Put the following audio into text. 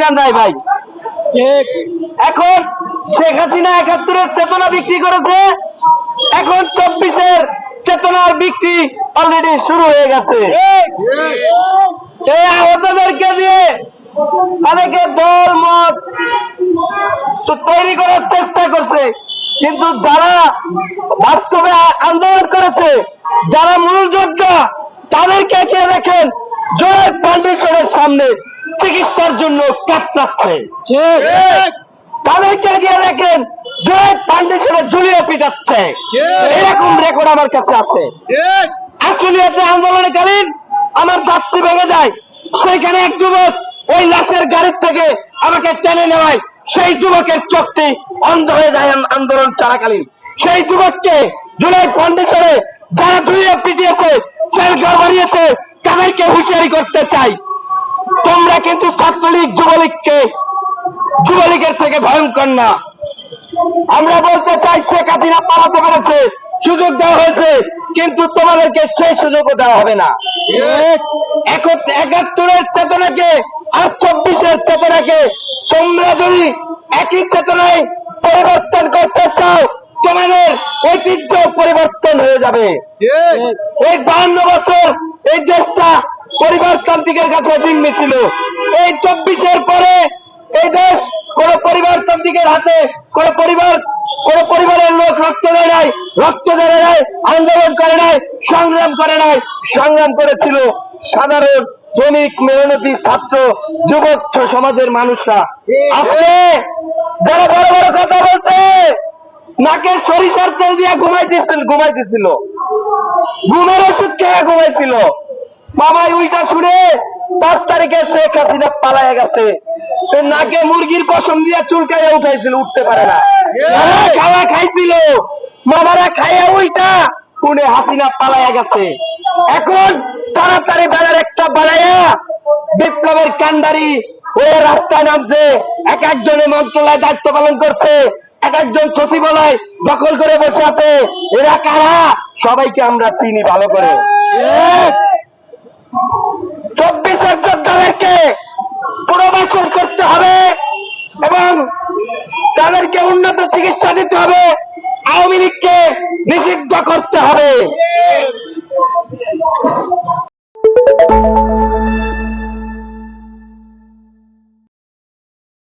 হাসিনা নাই ভাই। এখন শেখ হাসিনা ৭১-এর চেতনা বিক্রি করেছে, এখন ২৪-এর চেতনার বিক্রি অলরেডি শুরু হয়ে গেছে। এই আহতদেরকে দিয়ে অনেকে দল মত তৈরি করার চেষ্টা করছে, কিন্তু যারা বাস্তবে আন্দোলন করেছে, যারা মূল যোদ্ধা, তাদেরকে কে দেখেন জয়ের ফাউন্ডেশনের সামনে চিকিৎসার জন্য কাতরাচ্ছে। তাদেরকে গিয়ে দেখেন জয়ের ফাউন্ডেশনে ঝুলিয়ে পিটাচ্ছে। এরকম রেকর্ড আমার কাছে আছে। আশুলিয়াতে আন্দোলনকালীন আমার যাত্রী ভেঙে যায়, সেইখানে এক যুবক ওই লাশের গাড়ির থেকে আমাকে টেনে নেওয়ায় সেই যুবকের চোখটি অন্ধ হয়ে যায় আন্দোলন চলাকালীন। সেই যুবককে জুলাই ফাউন্ডেশনে যারা ঝুলিয়ে পিটিয়েছে, সেল ঘর বানিয়েছে, তাদেরকে হুঁশিয়ারি করতে চাই, তোমরা কিন্তু ছাত্রলীগ যুবলীগের থেকে ভয়ঙ্কর না। আমরা বলতে চাই শেখ হাসিনা পালাতে পেরেছে, সুযোগ দেওয়া হয়েছে, কিন্তু তোমাদেরকে সেই সুযোগও দেওয়া হবে না। ৭১-এর চেতনাকে আর ২৪-এর চেতনাকে তোমরা যদি একই চেতনায় পরিবর্তন করতে চাও, তোমাদের ঐতিহ্য পরিবর্তন হয়ে যাবে। এই ৫২ বছর এই দেশটা পরিবারতান্ত্রিকের কাছে জিম্মি ছিল। এই ২৪-এর পরে এই দেশ কোন পরিবারতান্ত্রিকের হাতে কোন পরিবারের লোক রক্ত দেয় নাই, রক্ত দেয় নাই, আন্দোলন করে নাই, সংগ্রাম করে নাই। সংগ্রাম করেছিল সাধারণ শ্রমিক, মেহনতি, ছাত্র, যুবক সমাজের মানুষরা। আপনি যারা বড় বড় কথা বলছে, নাকে সরিষার তেল দিয়ে ঘুমাইতেছিল, ঘুমের ওষুধ খেয়ে ঘুমাইছিল। মামাই উইটা শুনে ৫ তারিখে শেখ হাসিনা পালায় গেছে। নাকে মুরগির পশম দিয়ে চুলকাইয়া উঠাইছিল, উঠতে পারে না। খাওয়া খাইছিল, মামারা খাইয়া উইটা শুনে হাসিনা পালাইয়া গেছে। এখন তাড়াতাড়ি ব্যানার একটা বানাইয়া বিপ্লবের কান্ডারি হয়ে রাস্তায় নামছে। এক একজনের মন্ত্রণালয় দায়িত্ব পালন করছে, এক একজন সচিবালয় দখল করে বসে আছে। এরা কারা? সবাইকে আমরা চিনি ভালো করে। ২৪-এর যোদ্ধাদেরকে পুনর্বাসন করতে হবে এবং তাদেরকে উন্নত চিকিৎসা দিতে হবে, আওয়ামী লীগকে নিষিদ্ধ করতে হবে।